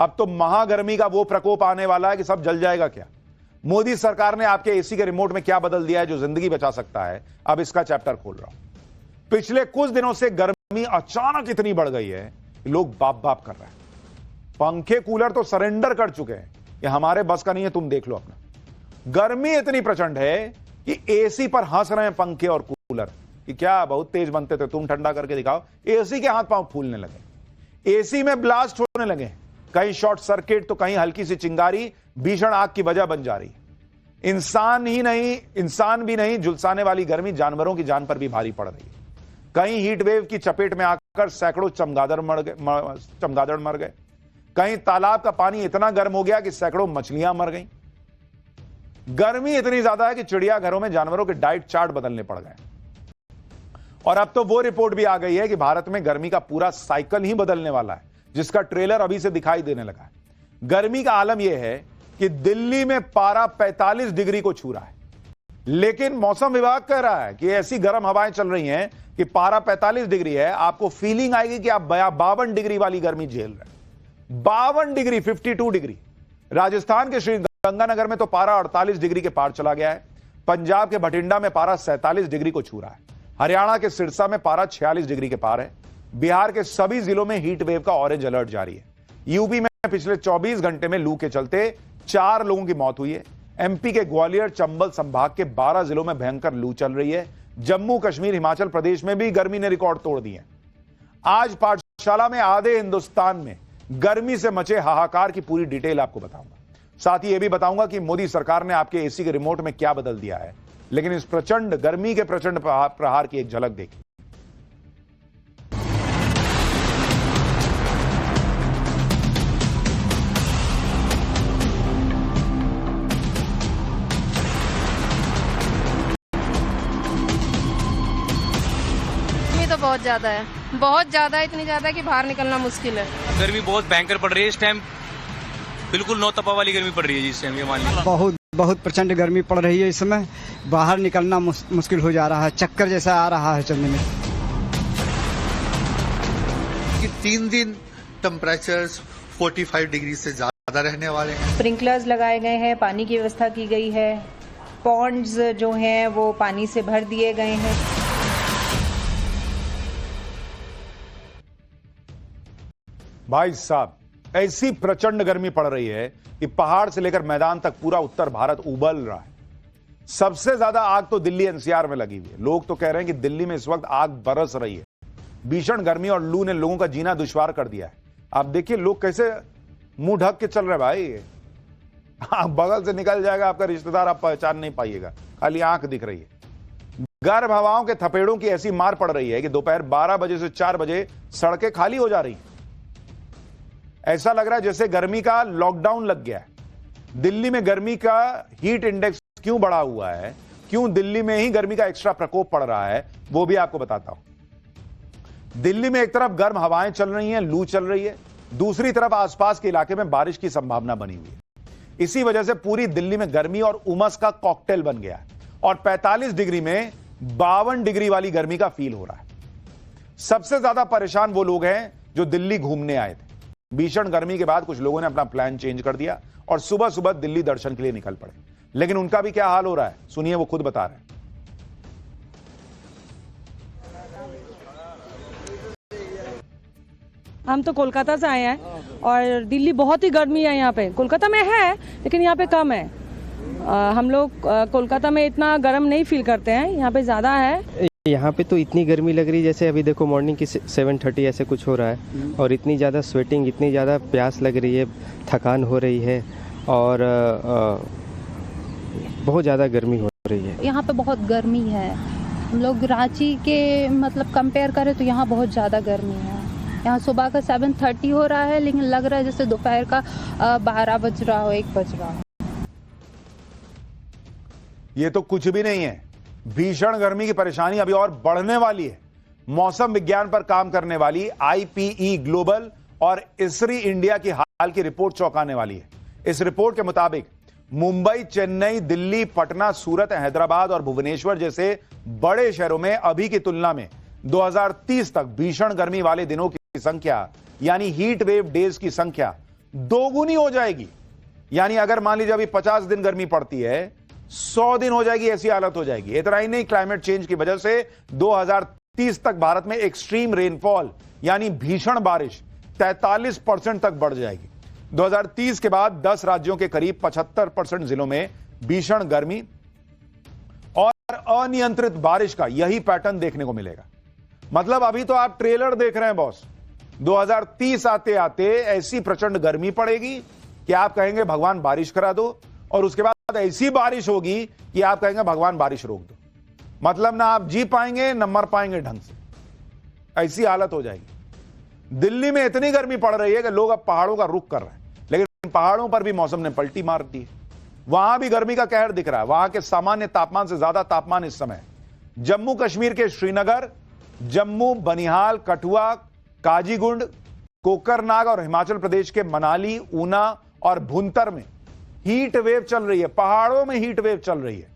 अब तो महागर्मी का वो प्रकोप आने वाला है कि सब जल जाएगा क्या। मोदी सरकार ने आपके एसी के रिमोट में क्या बदल दिया है जो जिंदगी बचा सकता है, अब इसका चैप्टर खोल रहा हूं। पिछले कुछ दिनों से गर्मी अचानक इतनी बढ़ गई है कि लोग बाप बाप कर रहे हैं। पंखे कूलर तो सरेंडर कर चुके हैं कि हमारे बस का नहीं है, तुम देख लो अपना। गर्मी इतनी प्रचंड है कि एसी पर हंस रहे हैं पंखे और कूलर कि क्या बहुत तेज बनते थे, तुम ठंडा करके दिखाओ। एसी के हाथ पांव फूलने लगे, एसी में ब्लास्ट होने लगे, कहीं शॉर्ट सर्किट तो कहीं हल्की सी चिंगारी भीषण आग की वजह बन जा रही है। इंसान भी नहीं झुलसाने वाली गर्मी जानवरों की जान पर भी भारी पड़ रही है। कहीं हीट वेव की चपेट में आकर सैकड़ों चमगादड़ मर गए, कहीं तालाब का पानी इतना गर्म हो गया कि सैकड़ों मछलियां मर गईं। गर्मी इतनी ज्यादा है कि चिड़ियाघरों में जानवरों के डाइट चार्ट बदलने पड़ गए। और अब तो वो रिपोर्ट भी आ गई है कि भारत में गर्मी का पूरा साइकिल ही बदलने वाला है, जिसका ट्रेलर अभी से दिखाई देने लगा है। गर्मी का आलम यह है कि दिल्ली में पारा 45 डिग्री को छू रहा है, लेकिन मौसम विभाग कह रहा है कि ऐसी गर्म हवाएं चल रही हैं कि पारा 45 डिग्री है, आपको फीलिंग आएगी कि आप 52 डिग्री वाली गर्मी झेल रहे हैं। 52 डिग्री, 52 डिग्री। राजस्थान के श्री गंगानगर में तो पारा 48 डिग्री के पार चला गया है। पंजाब के भटिंडा में पारा 47 डिग्री को छू रहा है। हरियाणा के सिरसा में पारा 46 डिग्री के पार है। बिहार के सभी जिलों में हीट वेव का ऑरेंज अलर्ट जारी है। यूपी में पिछले 24 घंटे में लू के चलते 4 लोगों की मौत हुई है। एमपी के ग्वालियर चंबल संभाग के 12 जिलों में भयंकर लू चल रही है। जम्मू कश्मीर हिमाचल प्रदेश में भी गर्मी ने रिकॉर्ड तोड़ दिए। आज पाठशाला में आधे हिंदुस्तान में गर्मी से मचे हाहाकार की पूरी डिटेल आपको बताऊंगा। साथ ही यह भी बताऊंगा कि मोदी सरकार ने आपके एसी के रिमोट में क्या बदल दिया है। लेकिन इस प्रचंड गर्मी के प्रचंड प्रहार की एक झलक देखिए। तो बहुत ज्यादा है, बहुत ज्यादा, इतनी ज्यादा कि बाहर निकलना मुश्किल है। गर्मी बहुत भयंकर पड़ रही है इस टाइम, बिल्कुल नौ तपा वाली गर्मी पड़ रही है जिस टाइम। ये मान लीजिए बहुत प्रचंड गर्मी पड़ रही है इस समय, बाहर निकलना मुश्किल हो जा रहा है, चक्कर जैसा आ रहा है चलने में। कि 3 दिन टेम्परेचर 45 डिग्री से ज्यादा रहने वाले हैं। स्प्रिंकलर्स लगाए गए हैं, पानी की व्यवस्था की गई है, पॉन्ड्स जो हैं वो पानी से भर दिए गए हैं। भाई साहब, ऐसी प्रचंड गर्मी पड़ रही है कि पहाड़ से लेकर मैदान तक पूरा उत्तर भारत उबल रहा है। सबसे ज्यादा आग तो दिल्ली एनसीआर में लगी हुई है। लोग तो कह रहे हैं कि दिल्ली में इस वक्त आग बरस रही है। भीषण गर्मी और लू ने लोगों का जीना दुश्वार कर दिया है। आप देखिए लोग कैसे मुंह ढक के चल रहे भाई। बगल से निकल जाएगा आपका रिश्तेदार, आप पहचान नहीं पाइएगा, खाली आंख दिख रही है। गर्म हवाओं के थपेड़ों की ऐसी मार पड़ रही है कि दोपहर 12 बजे से 4 बजे सड़कें खाली हो जा रही हैं। ऐसा लग रहा है जैसे गर्मी का लॉकडाउन लग गया है। दिल्ली में गर्मी का हीट इंडेक्स क्यों बढ़ा हुआ है, क्यों दिल्ली में ही गर्मी का एक्स्ट्रा प्रकोप पड़ रहा है, वो भी आपको बताता हूं। दिल्ली में एक तरफ गर्म हवाएं चल रही हैं, लू चल रही है, दूसरी तरफ आसपास के इलाके में बारिश की संभावना बनी हुई है। इसी वजह से पूरी दिल्ली में गर्मी और उमस का कॉकटेल बन गया है और 45 डिग्री में 52 डिग्री वाली गर्मी का फील हो रहा है। सबसे ज्यादा परेशान वो लोग हैं जो दिल्ली घूमने आए थे। भीषण गर्मी के बाद कुछ लोगों ने अपना प्लान चेंज कर दिया और सुबह सुबह दिल्ली दर्शन के लिए निकल पड़े। लेकिन उनका भी क्या हाल हो रहा है, सुनिए, वो खुद बता रहे हैं। हम तो कोलकाता से आए हैं और दिल्ली बहुत ही गर्मी है यहाँ पे। कोलकाता में है लेकिन यहाँ पे कम है। हम लोग कोलकाता में इतना गर्म नहीं फील करते हैं, यहाँ पे ज़्यादा है। यहाँ पे तो इतनी गर्मी लग रही है जैसे अभी देखो मॉर्निंग की 7:30 ऐसे कुछ हो रहा है और इतनी ज़्यादा स्वेटिंग, इतनी ज़्यादा प्यास लग रही है, थकान हो रही है और बहुत ज़्यादा गर्मी हो रही है। यहाँ पे बहुत गर्मी है। हम लोग रांची के मतलब कंपेयर करें तो यहाँ बहुत ज़्यादा गर्मी है। यहाँ सुबह का 7:30 हो रहा है लेकिन लग रहा है जैसे दोपहर का 12 बज रहा हो, 1 बज रहा हो। ये तो कुछ भी नहीं है। भीषण गर्मी की परेशानी अभी और बढ़ने वाली है। मौसम विज्ञान पर काम करने वाली IPE ग्लोबल और इसरी इंडिया की हाल की रिपोर्ट चौंकाने वाली है। इस रिपोर्ट के मुताबिक मुंबई, चेन्नई, दिल्ली, पटना, सूरत, हैदराबाद और भुवनेश्वर जैसे बड़े शहरों में अभी की तुलना में 2030 तक भीषण गर्मी वाले दिनों की संख्या यानी हीट वेव डेज की संख्या दोगुनी हो जाएगी। यानी अगर मान लीजिए अभी 50 दिन गर्मी पड़ती है, 100 दिन हो जाएगी, ऐसी हालत हो जाएगी। इतना ही नहीं, क्लाइमेट चेंज की वजह से 2030 तक भारत में एक्सट्रीम रेनफॉल यानी भीषण बारिश 43% तक बढ़ जाएगी। 2030 के बाद 10 राज्यों के करीब 75% जिलों में भीषण गर्मी और अनियंत्रित बारिश का यही पैटर्न देखने को मिलेगा। मतलब अभी तो आप ट्रेलर देख रहे हैं बॉस, 2030 आते आते ऐसी प्रचंड गर्मी पड़ेगी कि आप कहेंगे भगवान बारिश करा दो, और उसके बाद ऐसी बारिश होगी कि आप कहेंगे भगवान बारिश रोक दो। मतलब ना आप जी पाएंगे न मर पाएंगे ढंग से, ऐसी हालत हो जाएगी। दिल्ली में इतनी गर्मी पड़ रही है कि लोग अब पहाड़ों का रुख कर रहे हैं, लेकिन पहाड़ों पर भी मौसम ने पलटी मार दी। वहां भी गर्मी का कहर दिख रहा है। वहां के सामान्य तापमान से ज्यादा तापमान इस समय जम्मू कश्मीर के श्रीनगर, जम्मू, बनिहाल, कठुआ, काजीगुंड, कोकरनाग और हिमाचल प्रदेश के मनाली, ऊना और भुंतर में हीट वेव चल रही है। पहाड़ों में हीट वेव चल रही है।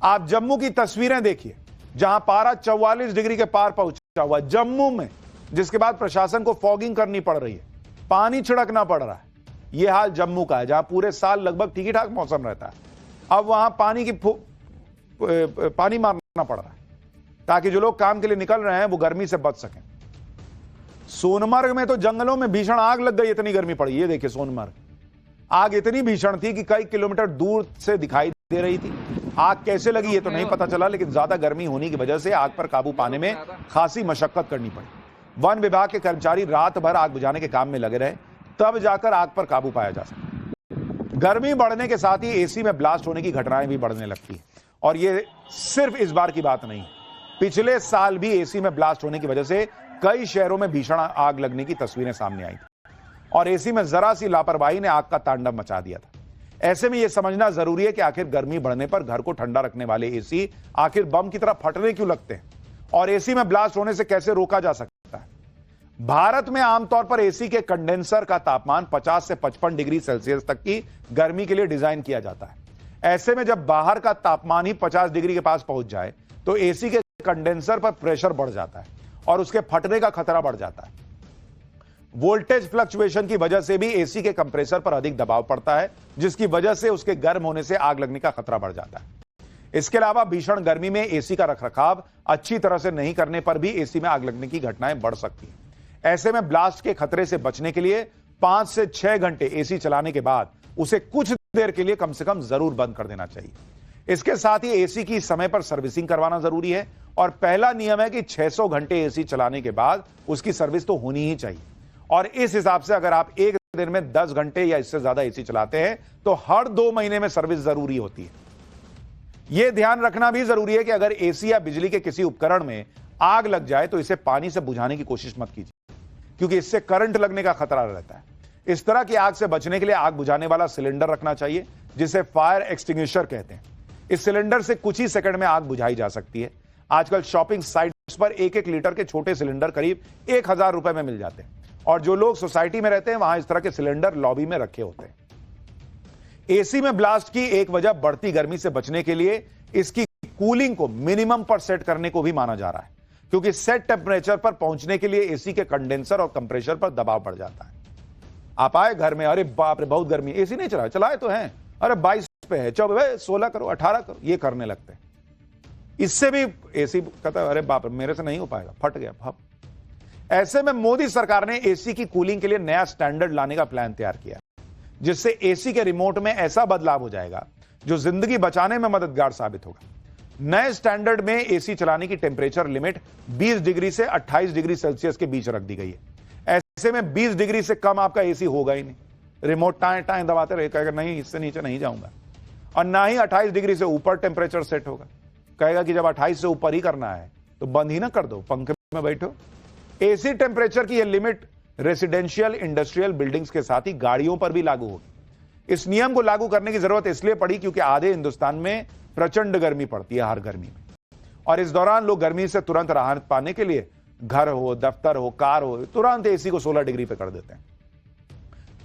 आप जम्मू की तस्वीरें देखिए, जहां पारा 44 डिग्री के पार पहुंचा हुआ जम्मू में, जिसके बाद प्रशासन को फॉगिंग करनी पड़ रही है, पानी छिड़कना पड़ रहा है। यह हाल जम्मू का है, जहां पूरे साल लगभग ठीक ही ठाक मौसम रहता है। अब वहां पानी मारना पड़ रहा है ताकि जो लोग काम के लिए निकल रहे हैं वो गर्मी से बच सकें। सोनमर्ग में तो जंगलों में भीषण आग लग गई, इतनी गर्मी पड़ी। ये देखिए सोनमर्ग, आग इतनी भीषण थी कि कई किलोमीटर दूर से दिखाई दे रही थी। आग कैसे लगी ये तो नहीं पता चला, लेकिन ज्यादा गर्मी होने की वजह से आग पर काबू पाने में खासी मशक्कत करनी पड़ी। वन विभाग के कर्मचारी रात भर आग बुझाने के काम में लगे रहे, तब जाकर आग पर काबू पाया जा सका। गर्मी बढ़ने के साथ ही एसी में ब्लास्ट होने की घटनाएं भी बढ़ने लगती है। और ये सिर्फ इस बार की बात नहीं, पिछले साल भी एसी में ब्लास्ट होने की वजह से कई शहरों में भीषण आग लगने की तस्वीरें सामने आई थी, और एसी में जरा सी लापरवाही ने आग का तांडव मचा दिया था। ऐसे में यह समझना जरूरी है कि आखिर गर्मी बढ़ने पर घर को ठंडा रखने वाले एसी आखिर बम की तरह फटने क्यों लगते हैं, और एसी में ब्लास्ट होने से कैसे रोका जा सकता है। भारत में आमतौर पर एसी के कंडेंसर का तापमान 50 से 55 डिग्री सेल्सियस तक की गर्मी के लिए डिजाइन किया जाता है। ऐसे में जब बाहर का तापमान ही 50 डिग्री के पास पहुंच जाए तो एसी के कंडेंसर पर प्रेशर बढ़ जाता है और उसके फटने का खतरा बढ़ जाता है। वोल्टेज फ्लक्चुएशन की वजह से भी एसी के कंप्रेसर पर अधिक दबाव पड़ता है, जिसकी वजह से उसके गर्म होने से आग लगने का खतरा बढ़ जाता है। इसके अलावा भीषण गर्मी में एसी का रखरखाव अच्छी तरह से नहीं करने पर भी एसी में आग लगने की घटनाएं बढ़ सकती हैं। ऐसे में ब्लास्ट के खतरे से बचने के लिए 5 से 6 घंटे एसी चलाने के बाद उसे कुछ देर के लिए कम से कम जरूर बंद कर देना चाहिए। इसके साथ ही एसी की समय पर सर्विसिंग करवाना जरूरी है, और पहला नियम है कि 600 घंटे एसी चलाने के बाद उसकी सर्विस तो होनी ही चाहिए। और इस हिसाब से अगर आप एक दिन में 10 घंटे या इससे ज्यादा एसी चलाते हैं तो हर 2 महीने में सर्विस जरूरी होती है। यह ध्यान रखना भी जरूरी है कि अगर एसी या बिजली के किसी उपकरण में आग लग जाए तो इसे पानी से बुझाने की कोशिश मत कीजिए, क्योंकि इससे करंट लगने का खतरा रहता है। इस तरह की आग से बचने के लिए आग बुझाने वाला सिलेंडर रखना चाहिए, जिसे फायर एक्सटिंग्विशर कहते हैं। इस सिलेंडर से कुछ ही सेकंड में आग बुझाई जा सकती है। आजकल शॉपिंग साइट्स पर 1-1 लीटर के छोटे सिलेंडर करीब 1000 रुपए में मिल जाते हैं, और जो लोग सोसाइटी में रहते हैं वहां इस तरह के सिलेंडर लॉबी में रखे होते हैं। एसी में ब्लास्ट की एक वजह बढ़ती गर्मी से बचने के लिए इसकी कूलिंग को मिनिमम पर सेट करने को भी माना जा रहा है, क्योंकि सेट टेम्परेचर पर पहुंचने के लिए एसी के कंडेंसर और कंप्रेसर पर दबाव बढ़ जाता है। आप आए घर में, अरे बाप रे बहुत गर्मी, एसी नहीं चलाए, चलाए तो हैं, अरे 22 पे है, 16 करो, 18 करो, ये करने लगते हैं। इससे भी एसी कहता है अरे बाप रे मेरे से नहीं हो पाएगा, फट गया भाप। ऐसे में मोदी सरकार ने एसी की कूलिंग के लिए नया स्टैंडर्ड लाने का प्लान तैयार किया, जिससे एसी के रिमोट में ऐसा बदलाव हो जाएगा जो जिंदगी बचाने में मददगार साबित होगा। नए स्टैंडर्ड में एसी चलाने की टेम्परेचर लिमिट 20 डिग्री से 28 डिग्री सेल्सियस के बीच रख दी गई है। ऐसे में 20 डिग्री से कम आपका एसी होगा ही नहीं। रिमोट टाएं टाएं दबाते रहे, कहेगा नहीं इससे नीचे नहीं जाऊंगा, और ना ही 28 डिग्री से ऊपर टेम्परेचर सेट होगा। कहेगा कि जब 28 से ऊपर ही करना है तो बंद ही ना कर दो, पंखे में बैठो। एसी टेम्परेचर की यह लिमिट रेसिडेंशियल इंडस्ट्रियल बिल्डिंग्स के साथ ही गाड़ियों पर भी लागू होगी। इस नियम को लागू करने की जरूरत इसलिए पड़ी क्योंकि आधे हिंदुस्तान में प्रचंड गर्मी पड़ती है हर गर्मी में, और इस दौरान लोग गर्मी से तुरंत राहत पाने के लिए घर हो, दफ्तर हो, कार हो, तुरंत एसी को 16 डिग्री पे कर देते हैं।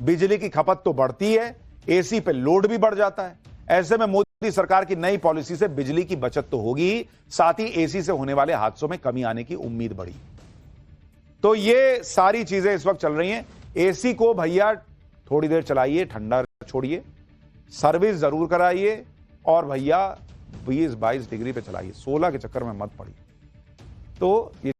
बिजली की खपत तो बढ़ती है, एसी पे लोड भी बढ़ जाता है। ऐसे में मोदी सरकार की नई पॉलिसी से बिजली की बचत तो होगी, साथ ही एसी से होने वाले हादसों में कमी आने की उम्मीद बढ़ी। तो ये सारी चीजें इस वक्त चल रही हैं। एसी को भैया थोड़ी देर चलाइए, ठंडा छोड़िए, सर्विस जरूर कराइए और भैया 20-22 डिग्री पे चलाइए, 16 के चक्कर में मत पड़िए। तो ये